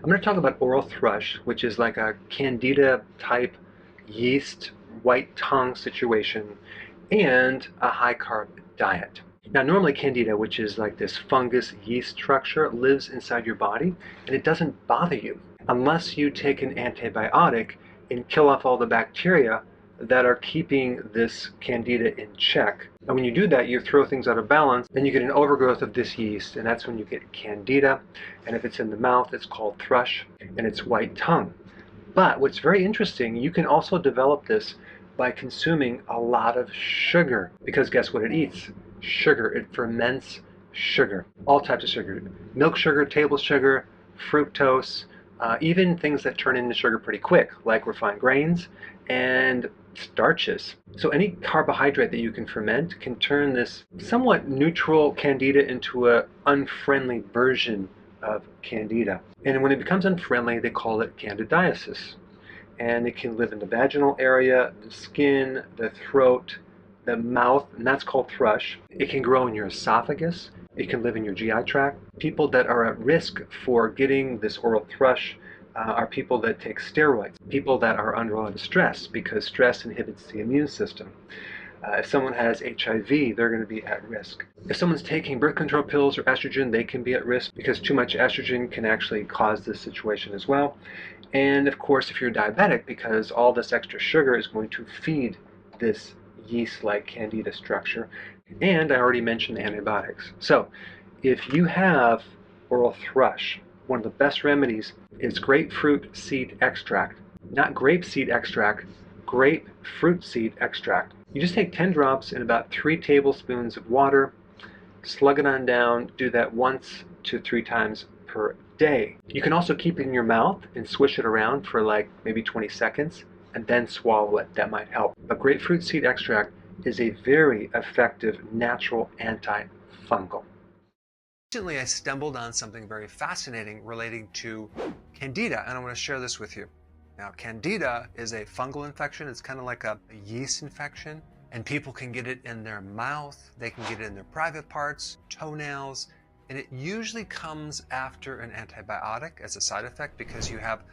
I'm going to talk about oral thrush, which is like a candida type yeast white tongue situation, and a high carb diet. Now normally candida, which is like this fungus yeast structure, lives inside your body and it doesn't bother you unless you take an antibiotic and kill off all the bacteria that are keeping this candida in check. And when you do that, you throw things out of balance, then you get an overgrowth of this yeast, and that's when you get candida. And if it's in the mouth, it's called thrush, and it's white tongue. But what's very interesting, you can also develop this by consuming a lot of sugar, because guess what it eats? Sugar. It ferments sugar, all types of sugar, milk sugar, table sugar, fructose, even things that turn into sugar pretty quick, like refined grains and starches. So any carbohydrate that you can ferment can turn this somewhat neutral candida into an unfriendly version of candida. And when it becomes unfriendly, they call it candidiasis. And it can live in the vaginal area, the skin, the throat, the mouth, and that's called thrush. It can grow in your esophagus. It can live in your GI tract. People that are at risk for getting this oral thrush are people that take steroids, people that are under a lot of stress, because stress inhibits the immune system. If someone has HIV, they're going to be at risk. If someone's taking birth control pills or estrogen, they can be at risk because too much estrogen can actually cause this situation as well. And of course, if you're diabetic, because all this extra sugar is going to feed this yeast-like candida structure. And I already mentioned antibiotics. So if you have oral thrush, one of the best remedies is grapefruit seed extract. Not grape seed extract, grapefruit seed extract. You just take 10 drops in about 3 tablespoons of water, slug it on down, do that 1 to 3 times per day. You can also keep it in your mouth and swish it around for like maybe 20 seconds and then swallow it. That might help. But grapefruit seed extract is a very effective natural antifungal. Recently, I stumbled on something very fascinating relating to candida, and I want to share this with you. Now, candida is a fungal infection. It's kind of like a yeast infection, and people can get it in their mouth. They can get it in their private parts, toenails, and it usually comes after an antibiotic as a side effect because you have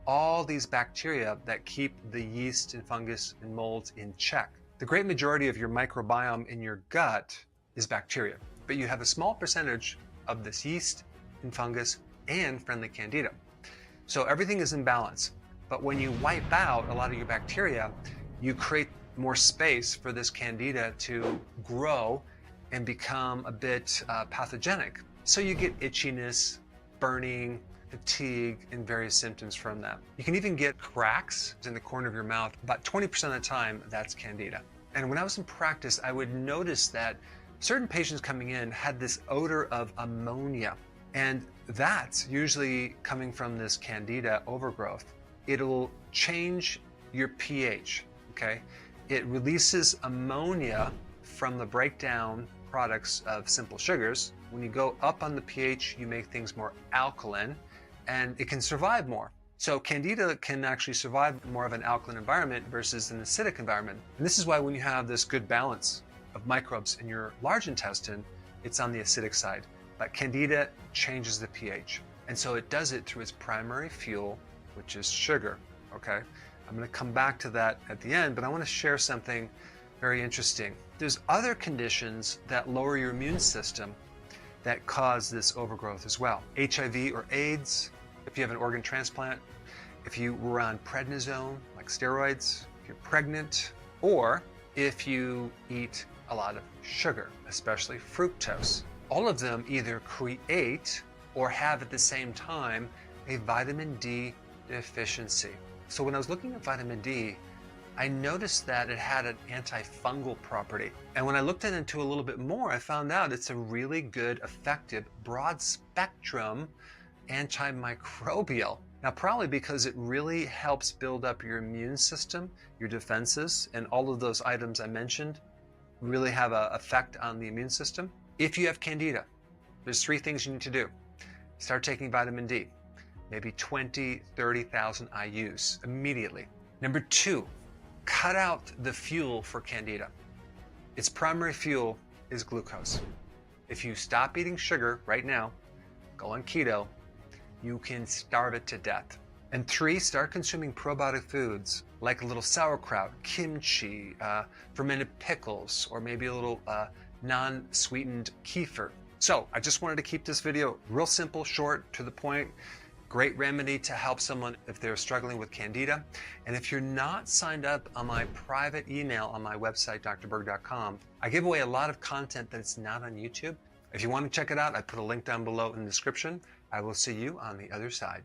all these bacteria that keep the yeast and fungus and molds in check. The great majority of your microbiome in your gut is bacteria, but you have a small percentage of this yeast and fungus and friendly candida. So everything is in balance. But when you wipe out a lot of your bacteria, you create more space for this candida to grow and become a bit pathogenic. So you get itchiness, burning, fatigue, and various symptoms from that. You can even get cracks in the corner of your mouth. About 20% of the time, that's candida. And when I was in practice, I would notice that certain patients coming in had this odor of ammonia, and that's usually coming from this candida overgrowth. It'll change your pH, okay? It releases ammonia from the breakdown products of simple sugars. When you go up on the pH, you make things more alkaline, and it can survive more. So candida can actually survive more of an alkaline environment versus an acidic environment. And this is why when you have this good balance of microbes in your large intestine, it's on the acidic side. But candida changes the pH. And so it does it through its primary fuel, which is sugar, okay? I'm gonna come back to that at the end, but I wanna share something very interesting. There's other conditions that lower your immune system that cause this overgrowth as well. HIV or AIDS, if you have an organ transplant, if you were on prednisone, like steroids, if you're pregnant, or if you eat a lot of sugar, especially fructose. All of them either create or have at the same time a vitamin D deficiency. So when I was looking at vitamin D, I noticed that it had an antifungal property. And when I looked into it a little bit more, I found out it's a really good, effective, broad spectrum antimicrobial. Now, probably because it really helps build up your immune system, your defenses, and all of those items I mentioned really have an effect on the immune system. If you have candida, there's 3 things you need to do. Start taking vitamin D, maybe 20, 30,000 IUs immediately. Number 2, cut out the fuel for candida. Its primary fuel is glucose. If you stop eating sugar right now, go on keto, you can starve it to death. And 3, start consuming probiotic foods like a little sauerkraut, kimchi, fermented pickles, or maybe a little non-sweetened kefir. So I just wanted to keep this video real simple, short, to the point. Great remedy to help someone if they're struggling with Candida. And if you're not signed up on my private email on my website, drberg.com, I give away a lot of content that's not on YouTube. If you want to check it out, I put a link down below in the description. I will see you on the other side.